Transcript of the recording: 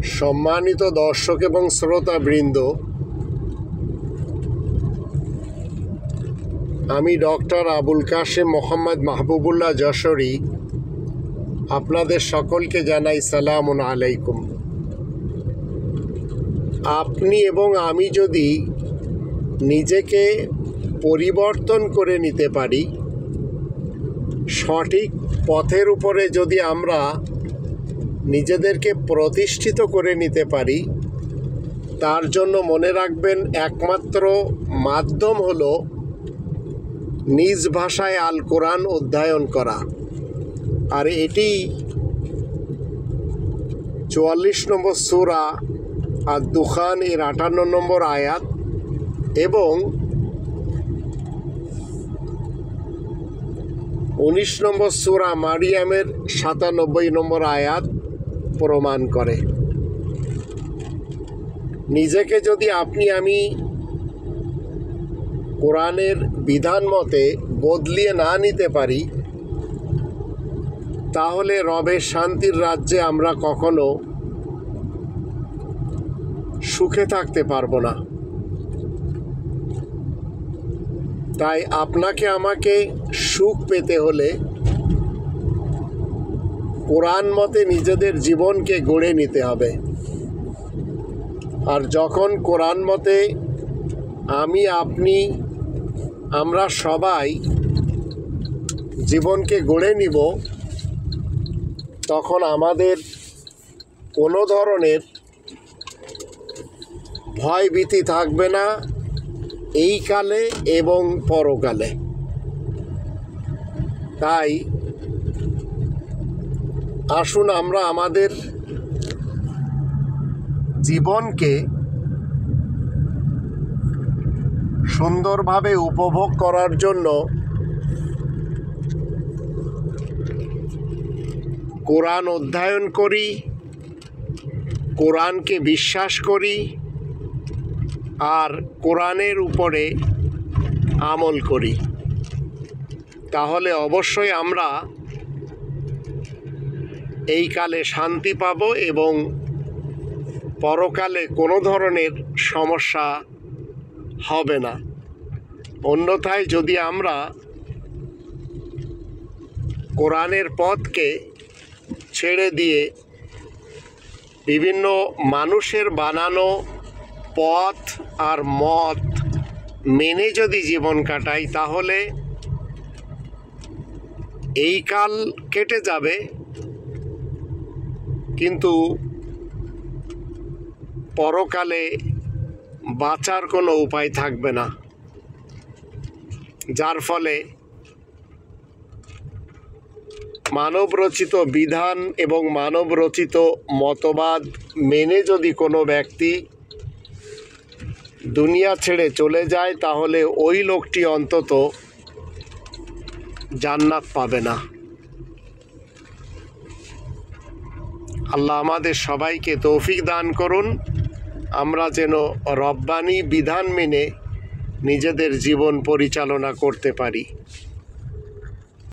সম্মানিত দর্শক এবং শ্রোতাবৃন্দ, আমি ডক্টর আবুল কাশেম মোহাম্মদ মাহবুবুল্লাহ যশোরী আপনাদের সকলকে জানাই সালামুন আলাইকুম। আপনি এবং আমি যদি নিজেকে পরিবর্তন করে নিতে পারি, সঠিক পথের উপরে যদি আমরা নিজেদেরকে প্রতিষ্ঠিত করে নিতে পারি, তার জন্য মনে রাখবেন একমাত্র মাধ্যম হলো নিজ ভাষায় আল কোরআন অধ্যয়ন করা। আর এটি 44 নম্বর সূরা আদ-দুখান এর 58 নম্বর আয়াত এবং 19 নম্বর সূরা মারিয়ামের 97 নম্বর আয়াত প্রমাণ করে। নিজেকে যদি আমি কোরআনের বিধান মতে বদলিয়ে না নিতে পারি, তাহলে রবের শান্তির রাজ্যে আমরা কখনো সুখে থাকতে পারবো না। তাই আপনাকে আমাকে সুখ পেতে হলে কোরআন মতে নিজেদের জীবনকে গড়ে নিতে হবে। আর যখন কোরআন মতে আমরা সবাই জীবনকে গড়ে নিব, তখন আমাদের কোনো ধরনের ভয় ভীতি থাকবে না, এই কালে এবং পরকালে। তাই আসুন আমরা আমাদের জীবনকে সুন্দরভাবে উপভোগ করার জন্য কোরআন অধ্যয়ন করি, কোরআনকে বিশ্বাস করি, আর কোরআনের উপরে আমল করি। তাহলে অবশ্যই আমরা এই কালে শান্তি পাব এবং পরকালে কোনো ধরনের সমস্যা হবে না। অন্যথায় যদি আমরা কোরআনের পথকে ছেড়ে দিয়ে বিভিন্ন মানুষের বানানো পথ আর মত মেনে যদি জীবন কাটাই, তাহলে এই কাল কেটে যাবে, কিন্তু পরকালে বাঁচার কোনো উপায় থাকবে না। যার ফলে মানবরচিত বিধান এবং মানবরচিত মতবাদ মেনে যদি কোনো ব্যক্তি দুনিয়া ছেড়ে চলে যায়, তাহলে ওই লোকটি অন্তত জান্নাত পাবে না। আল্লাহ আমাদের সবাইকে তৌফিক দান করুন, আমরা যেন রব্বানি বিধান মেনে নিজেদের জীবন পরিচালনা করতে পারি।